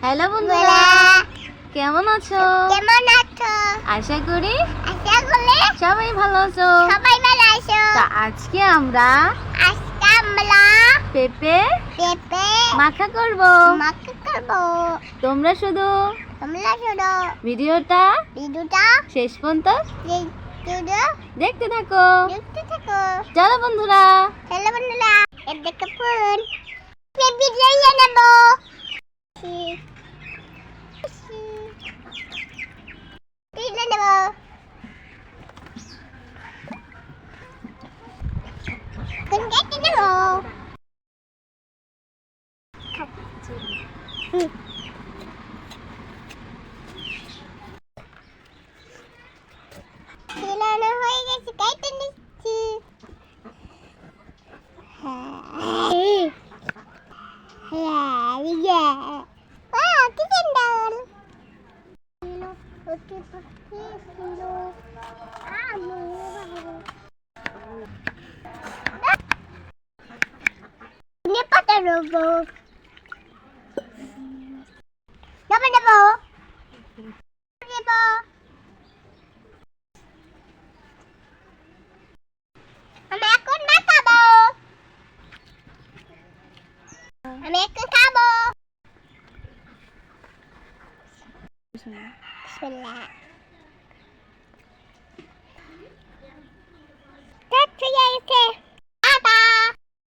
Hello বন্ধুরা, কেমন আছো? আশা করি সবাই ভালো আছো। আজকে আমরা পেঁপে মাখা করব। তোমরা শুধু ভিডিওটা শেষ পর্যন্ত দেখতে থাকো। চলো বন্ধুরা। হয়ে গেছে, কাইটে নিচ্ছি। আমি একটু খাবো। বিসমিল্লাহ। ঠিক আছে।